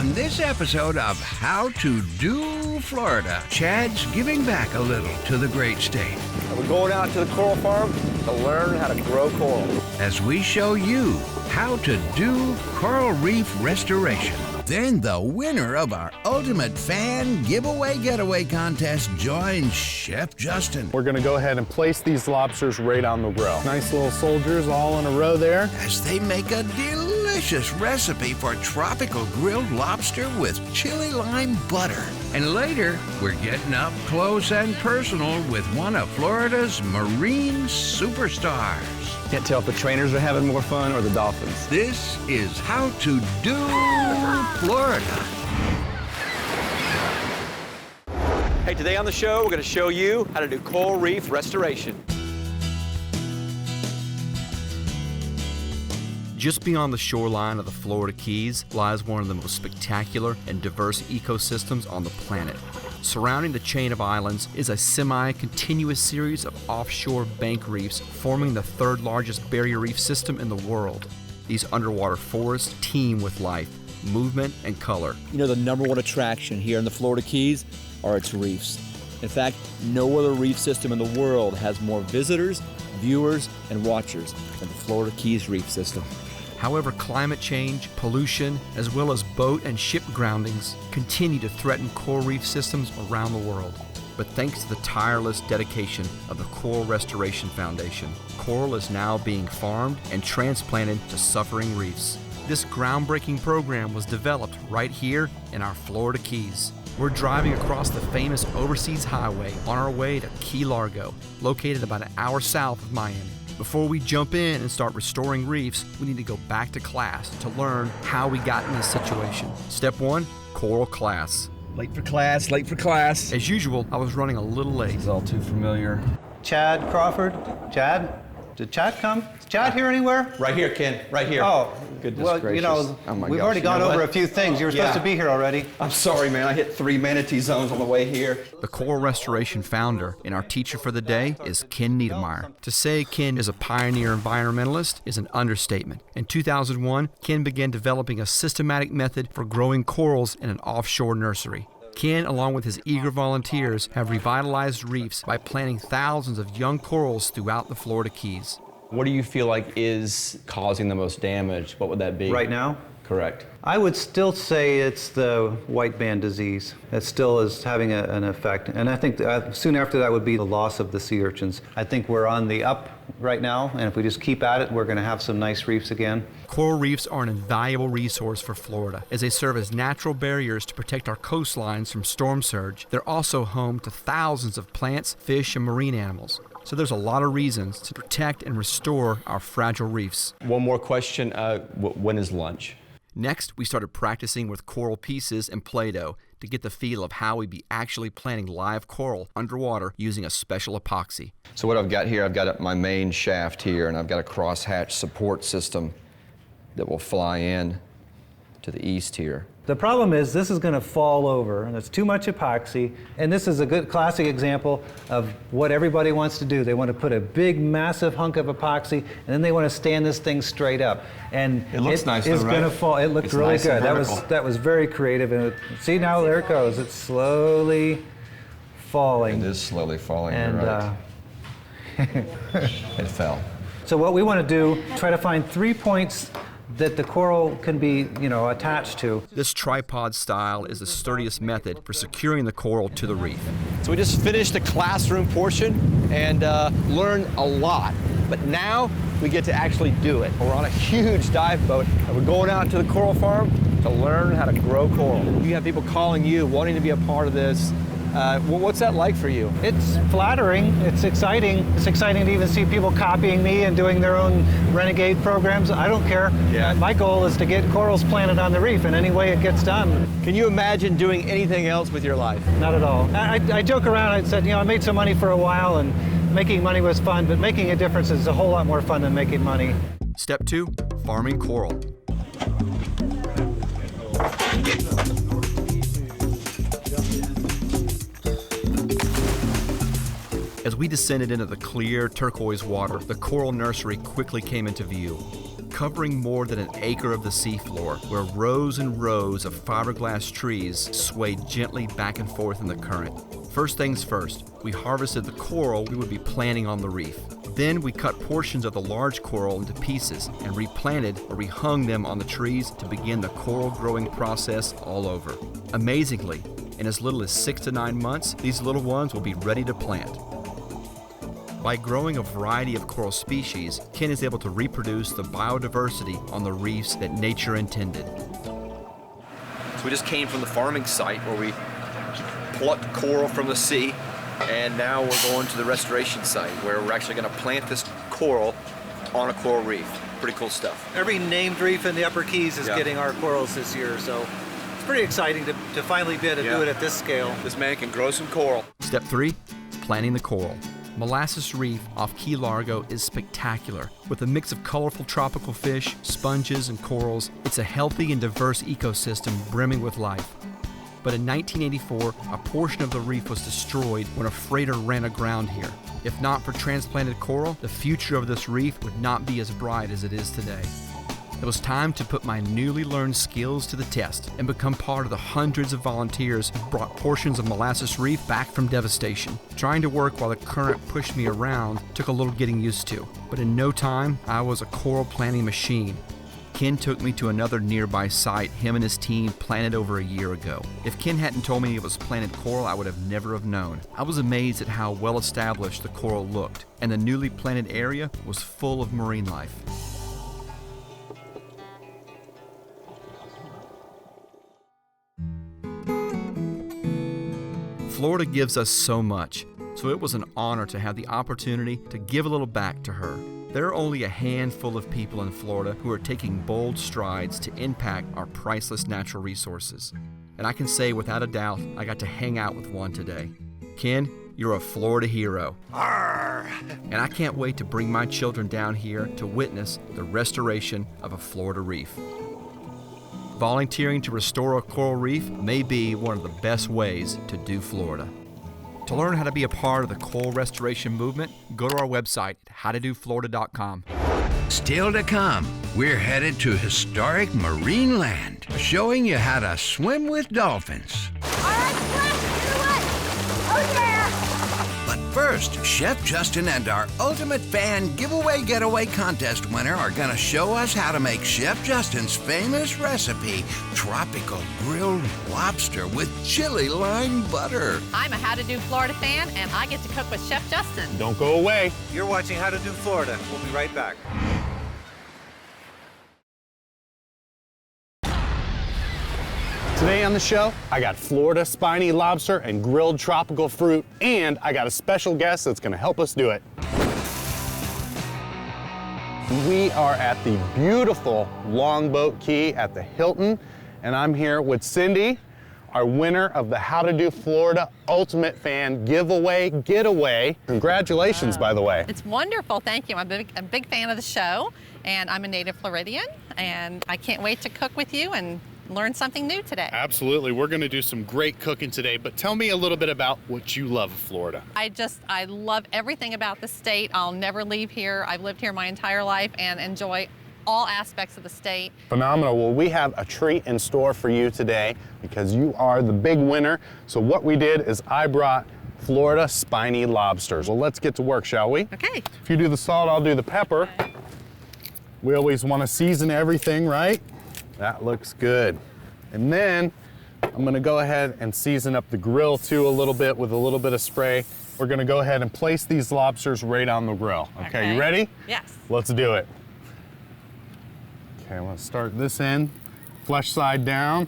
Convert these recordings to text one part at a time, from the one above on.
On this episode of How to Do Florida, Chad's giving back a little to the great state. We're going out to the coral farm to learn how to grow coral. As we show you how to do coral reef restoration. Then the winner of our Ultimate Fan Giveaway Getaway Contest joins Chef Justin. We're gonna go ahead and place these lobsters right on the grill. Nice little soldiers all in a row there. As they make a delicious recipe for tropical grilled lobster with chili lime butter. And later, we're getting up close and personal with one of Florida's marine superstars. Can't tell if the trainers are having more fun or the dolphins. This is How to Do Florida. Hey, today on the show, we're going to show you how to do coral reef restoration. Just beyond the shoreline of the Florida Keys lies one of the most spectacular and diverse ecosystems on the planet. Surrounding the chain of islands is a semi-continuous series of offshore bank reefs forming the third largest barrier reef system in the world. These underwater forests teem with life, movement, and color. You know, the number one attraction here in the Florida Keys are its reefs. In fact, no other reef system in the world has more visitors, viewers, and watchers than the Florida Keys reef system. However, climate change, pollution, as well as boat and ship groundings continue to threaten coral reef systems around the world. But thanks to the tireless dedication of the Coral Restoration Foundation, coral is now being farmed and transplanted to suffering reefs. This groundbreaking program was developed right here in our Florida Keys. We're driving across the famous Overseas Highway on our way to Key Largo, located about an hour south of Miami. Before we jump in and start restoring reefs, we need to go back to class to learn how we got in this situation. Step 1, coral class. Late for class, late for class. As usual, I was running a little late. It's all too familiar. Chad Crawford? Chad? Did Chad come? Is Chad here anywhere? Right here, Ken, right here. Oh, Goodness well, gracious. you know, Oh my we've gosh, already you know gone over what? a few things. You were supposed to be here already. I'm sorry, man. I hit 3 manatee zones on the way here. The Coral Restoration founder and our teacher for the day is Ken Niedermeyer. To say Ken is a pioneer environmentalist is an understatement. In 2001, Ken began developing a systematic method for growing corals in an offshore nursery. Ken, along with his eager volunteers, have revitalized reefs by planting thousands of young corals throughout the Florida Keys. What do you feel like is causing the most damage? What would that be? Right now? Correct. I would still say it's the white band disease. That still is having an effect. And I think soon after that would be the loss of the sea urchins. I think we're on the up right now, and if we just keep at it, we're going to have some nice reefs again. Coral reefs are an invaluable resource for Florida, as they serve as natural barriers to protect our coastlines from storm surge. They're also home to thousands of plants, fish, and marine animals. So there's a lot of reasons to protect and restore our fragile reefs. One more question, when is lunch? Next, we started practicing with coral pieces and Play-Doh to get the feel of how we'd be actually planting live coral underwater using a special epoxy. So what I've got here, I've got my main shaft here, and I've got a crosshatch support system that will fly in to the east here. The problem is this is going to fall over, and it's too much epoxy. And this is a good classic example of what everybody wants to do. They want to put a big, massive hunk of epoxy, and then they want to stand this thing straight up. And it looks nice, it's though, going right? to fall. It looked It's really nice and good. vertical. That was very creative. And see now, there it goes. It's slowly falling. It is slowly falling. And you're right. It fell. So what we want to do, try to find 3 points that the coral can be, attached to. This tripod style is the sturdiest method for securing the coral to the reef. So we just finished the classroom portion and learned a lot. But now we get to actually do it. We're on a huge dive boat and we're going out to the coral farm to learn how to grow coral. You have people calling you, wanting to be a part of this. What's that like for you? It's flattering. It's exciting. It's exciting to even see people copying me and doing their own renegade programs. I don't care. Yeah. My goal is to get corals planted on the reef, and any way it gets done. Can you imagine doing anything else with your life? Not at all. I joke around. I said, I made some money for a while, and making money was fun, but making a difference is a whole lot more fun than making money. Step 2, farming coral. As we descended into the clear turquoise water, the coral nursery quickly came into view. covering more than an acre of the seafloor, where rows and rows of fiberglass trees sway gently back and forth in the current. First things first, we harvested the coral we would be planting on the reef. Then we cut portions of the large coral into pieces and replanted or rehung them on the trees to begin the coral growing process all over. Amazingly, in as little as 6 to 9 months, these little ones will be ready to plant. By growing a variety of coral species, Ken is able to reproduce the biodiversity on the reefs that nature intended. So we just came from the farming site where we plucked coral from the sea, and now we're going to the restoration site where we're actually going to plant this coral on a coral reef. Pretty cool stuff. Every named reef in the Upper Keys is getting our corals this year, so it's pretty exciting to finally be able to do it at this scale. This man can grow some coral. Step 3, planting the coral. Molasses Reef off Key Largo is spectacular. With a mix of colorful tropical fish, sponges, and corals, it's a healthy and diverse ecosystem brimming with life. But in 1984, a portion of the reef was destroyed when a freighter ran aground here. If not for transplanted coral, the future of this reef would not be as bright as it is today. It was time to put my newly learned skills to the test and become part of the hundreds of volunteers who brought portions of Molasses Reef back from devastation. Trying to work while the current pushed me around took a little getting used to, but in no time, I was a coral planting machine. Ken took me to another nearby site him and his team planted over a year ago. If Ken hadn't told me it was planted coral, I would have never have known. I was amazed at how well established the coral looked, and the newly planted area was full of marine life. Florida gives us so much, so it was an honor to have the opportunity to give a little back to her. There are only a handful of people in Florida who are taking bold strides to impact our priceless natural resources. And I can say without a doubt, I got to hang out with one today. Ken, you're a Florida hero. Arr! And I can't wait to bring my children down here to witness the restoration of a Florida reef. Volunteering to restore a coral reef may be one of the best ways to do Florida. To learn how to be a part of the coral restoration movement, go to our website at howtodoflorida.com. Still to come, we're headed to historic marine land, showing you how to swim with dolphins. All right, Flash, get away! Oh, yeah! But first, Chef Justin and our Ultimate Fan Giveaway Getaway Contest winner are going to show us how to make Chef Justin's famous recipe, tropical grilled lobster with chili lime butter. I'm a How to Do Florida fan, and I get to cook with Chef Justin. Don't go away. You're watching How to Do Florida. We'll be right back. Today on the show, I got Florida spiny lobster and grilled tropical fruit, and I got a special guest that's gonna help us do it. We are at the beautiful Longboat Key at the Hilton, and I'm here with Cindy, our winner of the How to Do Florida Ultimate Fan Giveaway Getaway. Congratulations, by the way. It's wonderful, thank you. I'm a big fan of the show, and I'm a native Floridian, and I can't wait to cook with you and learn something new today. Absolutely, we're gonna do some great cooking today, but tell me a little bit about what you love of Florida. I love everything about the state. I'll never leave here. I've lived here my entire life and enjoy all aspects of the state. Phenomenal. Well, we have a treat in store for you today because you are the big winner. So what we did is I brought Florida spiny lobsters. Well, let's get to work, shall we? Okay. If you do the salt, I'll do the pepper. We always want to season everything, right? That looks good. And then I'm gonna go ahead and season up the grill too a little bit with a little bit of spray. We're gonna go ahead and place these lobsters right on the grill. Okay, you ready? Yes. Let's do it. Okay, let's start this end, flesh side down.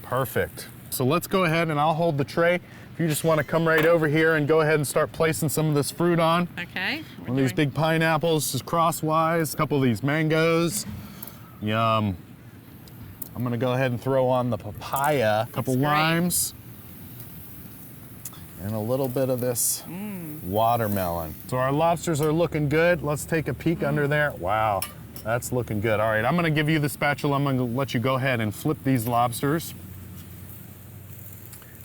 Perfect. So let's go ahead and I'll hold the tray. If you just wanna come right over here and go ahead and start placing some of this fruit on. Okay. One of these big pineapples, just crosswise, a couple of these mangoes. Yum. I'm gonna go ahead and throw on the papaya, a couple limes, and a little bit of this watermelon. So our lobsters are looking good. Let's take a peek under there. Wow, that's looking good. All right, I'm gonna give you the spatula. I'm gonna let you go ahead and flip these lobsters.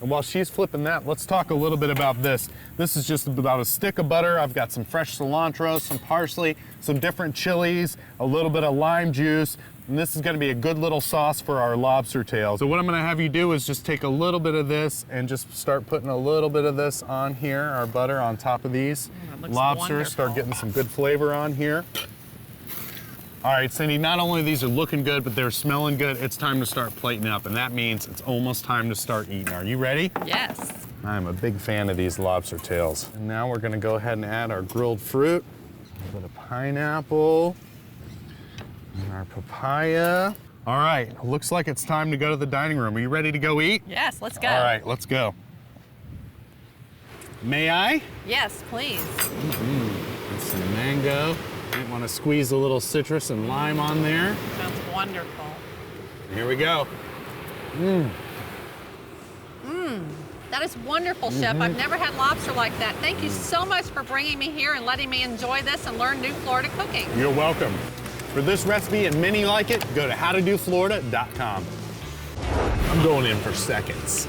And while she's flipping that, let's talk a little bit about this. This is just about a stick of butter. I've got some fresh cilantro, some parsley, some different chilies, a little bit of lime juice, and this is gonna be a good little sauce for our lobster tails. So what I'm gonna have you do is just take a little bit of this and just start putting a little bit of this on here, our butter on top of these lobsters. Start getting some good flavor on here. All right, Cindy, not only these are looking good, but they're smelling good, it's time to start plating up, and that means it's almost time to start eating. Are you ready? Yes. I'm a big fan of these lobster tails. And now we're gonna go ahead and add our grilled fruit, a little bit of pineapple, and our papaya. All right, looks like it's time to go to the dining room. Are you ready to go eat? Yes, let's go. All right, let's go. May I? Yes, please. And some mango. Might want to squeeze a little citrus and lime on there. Sounds wonderful. Here we go. That is wonderful, Chef. I've never had lobster like that. Thank you so much for bringing me here and letting me enjoy this and learn new Florida cooking. You're welcome. For this recipe and many like it, go to howtodoflorida.com. I'm going in for seconds.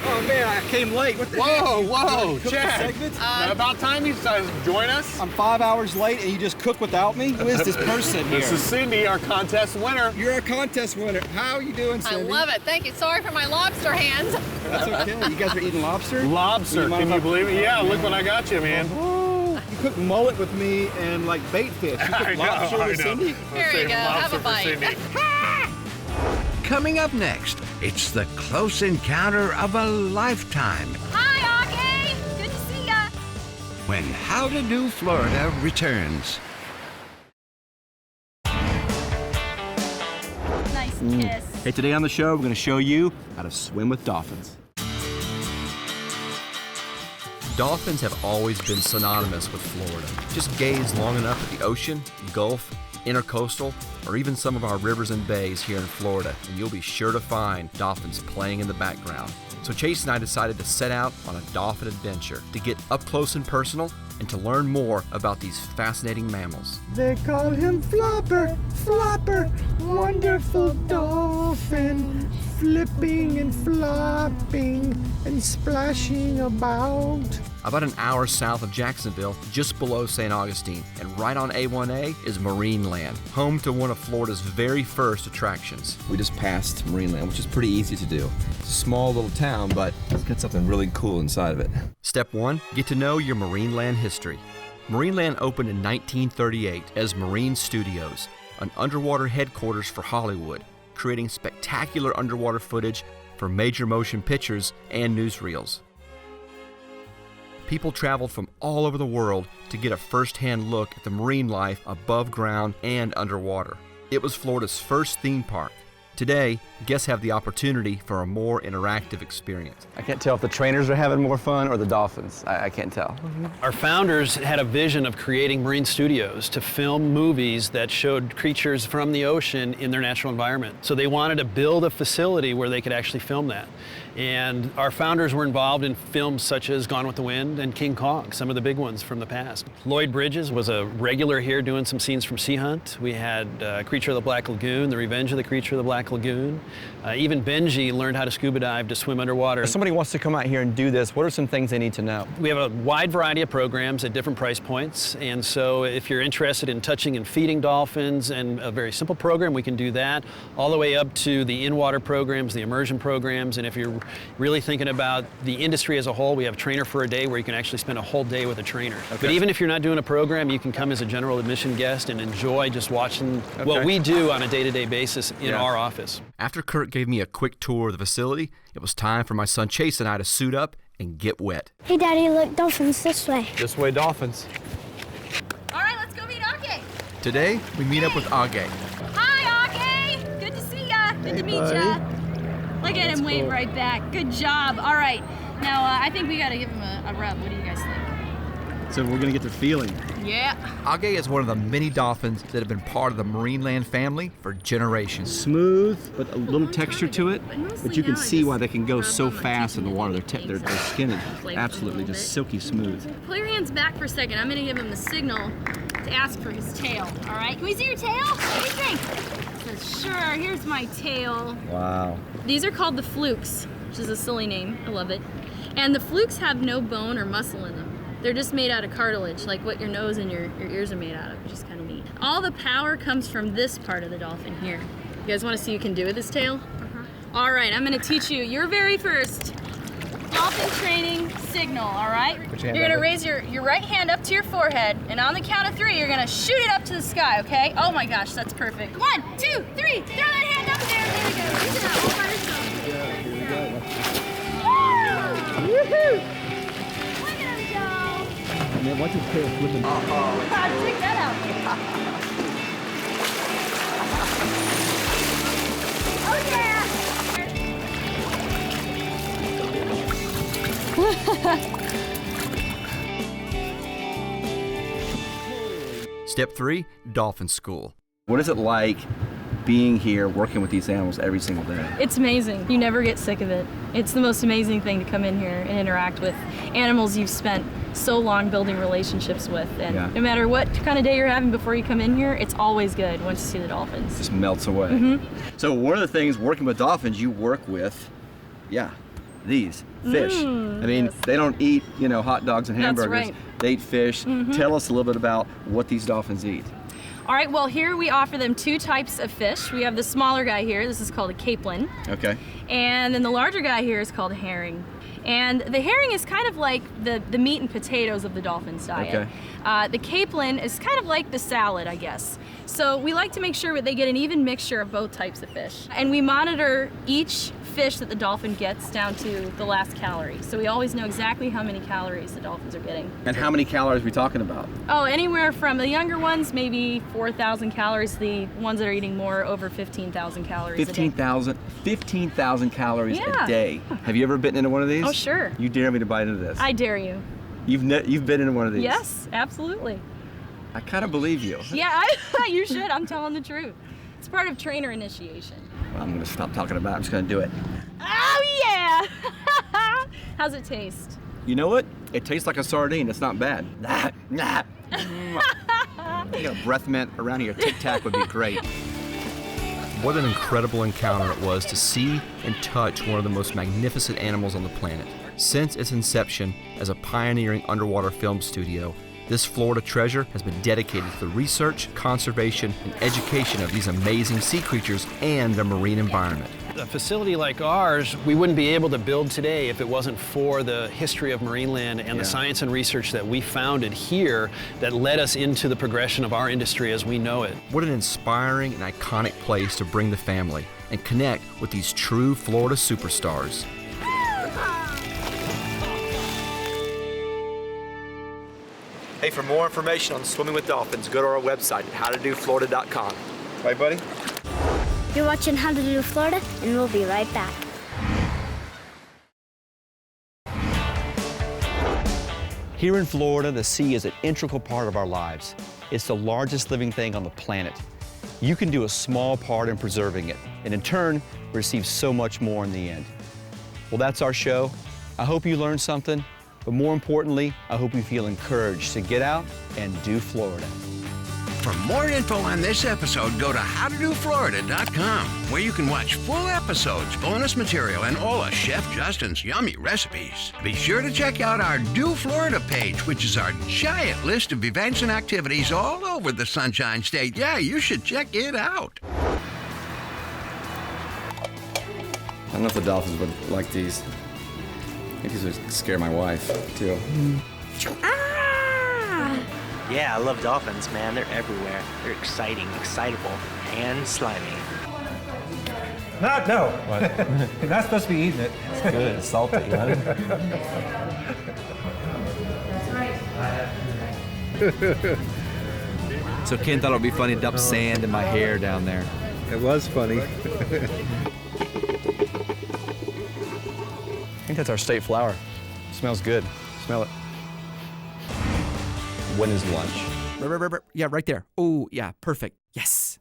Oh man, I came late. What the heck? Whoa, Cook the Chad. segment? About time you guys join us. I'm 5 hours late and you just cook without me? Who is this person here? This is Cindy, our contest winner. You're a contest winner. How are you doing, I Cindy? love it. Thank you. Sorry for my lobster hands. That's okay. You guys are eating lobster? Lobster, can you believe it? Yeah, look what I got you, man. Oh, you cook mullet with me and like bait fish. You cook lobster with Cindy? Here you go. Have a bite. Coming up next, it's the close encounter of a lifetime Hi, Augie. Good to see ya. when How to Do Florida returns. Nice kiss. Hey, today on the show, we're going to show you how to swim with dolphins. Dolphins have always been synonymous with Florida. Just gaze long enough at the ocean, Gulf, intercoastal, or even some of our rivers and bays here in Florida, and you'll be sure to find dolphins playing in the background. So Chase and I decided to set out on a dolphin adventure to get up close and personal and to learn more about these fascinating mammals. They call him Flopper, Flopper, wonderful dolphin, flipping and flopping and splashing about. About an hour south of Jacksonville, just below St. Augustine, and right on A1A is Marineland, home to one of Florida's very first attractions. We just passed Marineland, which is pretty easy to do. It's a small little town, but it's got something really cool inside of it. Step 1, get to know your Marineland history. Marineland opened in 1938 as Marine Studios, an underwater headquarters for Hollywood, creating spectacular underwater footage for major motion pictures and newsreels. People traveled from all over the world to get a first-hand look at the marine life above ground and underwater. It was Florida's first theme park. Today, guests have the opportunity for a more interactive experience. I can't tell if the trainers are having more fun or the dolphins. I can't tell. Our founders had a vision of creating marine studios to film movies that showed creatures from the ocean in their natural environment. So they wanted to build a facility where they could actually film that. And our founders were involved in films such as Gone with the Wind and King Kong, some of the big ones from the past. Lloyd Bridges was a regular here doing some scenes from Sea Hunt. We had Creature of the Black Lagoon, The Revenge of the Creature of the Black Lagoon. Even Benji learned how to scuba dive to swim underwater. If somebody wants to come out here and do this, what are some things they need to know? We have a wide variety of programs at different price points, and so if you're interested in touching and feeding dolphins and a very simple program, we can do that, all the way up to the in-water programs, the immersion programs, and if you're really thinking about the industry as a whole, we have Trainer for a Day where you can actually spend a whole day with a trainer. Okay. But even if you're not doing a program, you can come as a general admission guest and enjoy just watching what we do on a day-to-day basis in our office. After Kurt gave me a quick tour of the facility, it was time for my son Chase and I to suit up and get wet. Hey, Daddy, look, dolphins this way. This way, dolphins. All right, let's go meet Augie. Today, we meet up with Augie. Hi, Augie. Good to see ya. Good to meet ya. Look at him wave right back. Good job. All right. Now, I think we got to give him a rub. What do you guys think? So we're gonna get the feeling. Yeah. Augie is one of the many dolphins that have been part of the Marineland family for generations. Smooth, but a little texture to it. But you can see why they can go so fast in the water. Their skin is absolutely just silky smooth. Pull your hands back for a second. I'm going to give him the signal to ask for his tail. All right? Can we see your tail? What do you think? He says, sure, here's my tail. Wow. These are called the flukes. which is a silly name. I love it. And the flukes have no bone or muscle in them. They're just made out of cartilage, like what your nose and your ears are made out of, which is kind of neat. All the power comes from this part of the dolphin here. You guys want to see what you can do with this tail? All right, I'm going to teach you your very first dolphin training signal, all right? You're going to raise your right hand up to your forehead, and on the count of 3, you're going to shoot it up to the sky, okay? Oh my gosh, that's perfect. 1, 2, 3, throw that hand up there. There we go. You did that all by yourself. Yeah, here we go. Woohoo! Look at him go. And then watch his tail flipping. Check that out. Oh yeah! Step 3, dolphin school. What is it like being here working with these animals every single day? It's amazing. You never get sick of it. It's the most amazing thing to come in here and interact with animals you've spent so long building relationships with. And no matter what kind of day you're having before you come in here, it's always good once you see the dolphins. Just melts away. So one of the things working with dolphins, you work with, these fish. I mean, they don't eat, hot dogs and hamburgers. That's right. They eat fish. Tell us a little bit about what these dolphins eat. All right, well, here we offer them 2 types of fish. We have the smaller guy here. This is called a capelin. Okay. And then the larger guy here is called a herring. And the herring is kind of like the meat and potatoes of the dolphin's diet. Okay. The capelin is kind of like the salad, I guess. So we like to make sure that they get an even mixture of both types of fish. And we monitor each fish that the dolphin gets down to the last calorie. So we always know exactly how many calories the dolphins are getting. And how many calories are we talking about? Oh, anywhere from the younger ones, maybe 4,000 calories. The ones that are eating more, over 15,000 calories a day. 15,000 calories a day. Have you ever bitten into one of these? Oh, sure. You dare me to bite into this? I dare you. You've bitten into one of these? Yes, absolutely. I kind of believe you. Yeah, you should. I'm telling the truth. It's part of trainer initiation. Well, I'm going to stop talking about it. I'm just going to do it. Oh, yeah. How's it taste? You know what? It tastes like a sardine. It's not bad. I got a breath mint around here. Tic Tac would be great. What an incredible encounter it was to see and touch one of the most magnificent animals on the planet. Since its inception as a pioneering underwater film studio, this Florida treasure has been dedicated to the research, conservation, and education of these amazing sea creatures and their marine environment. A facility like ours, we wouldn't be able to build today if it wasn't for the history of Marineland and the science and research that we founded here that led us into the progression of our industry as we know it. What an inspiring and iconic place to bring the family and connect with these true Florida superstars. Hey, for more information on swimming with dolphins, go to our website at howtodoflorida.com. Right, buddy? You're watching How to Do Florida, and we'll be right back. Here in Florida, the sea is an integral part of our lives. It's the largest living thing on the planet. You can do a small part in preserving it, and in turn, receive so much more in the end. Well, that's our show. I hope you learned something, but more importantly, I hope you feel encouraged to get out and do Florida. For more info on this episode, go to howtodoflorida.com, where you can watch full episodes, bonus material, and all of Chef Justin's yummy recipes. Be sure to check out our Do Florida page, which is our giant list of events and activities all over the Sunshine State. Yeah, you should check it out. I don't know if the dolphins would like these. I think these would scare my wife, too. Yeah, I love dolphins, man. They're everywhere. They're exciting, excitable, and slimy. No. What? You're not supposed to be eating it. It's good. It's salty, huh? So Ken thought it would be funny to dump sand in my hair down there. It was funny. I think that's our state flower. Smells good. Smell it. When is lunch? Yeah, right there. Oh, yeah, perfect. Yes.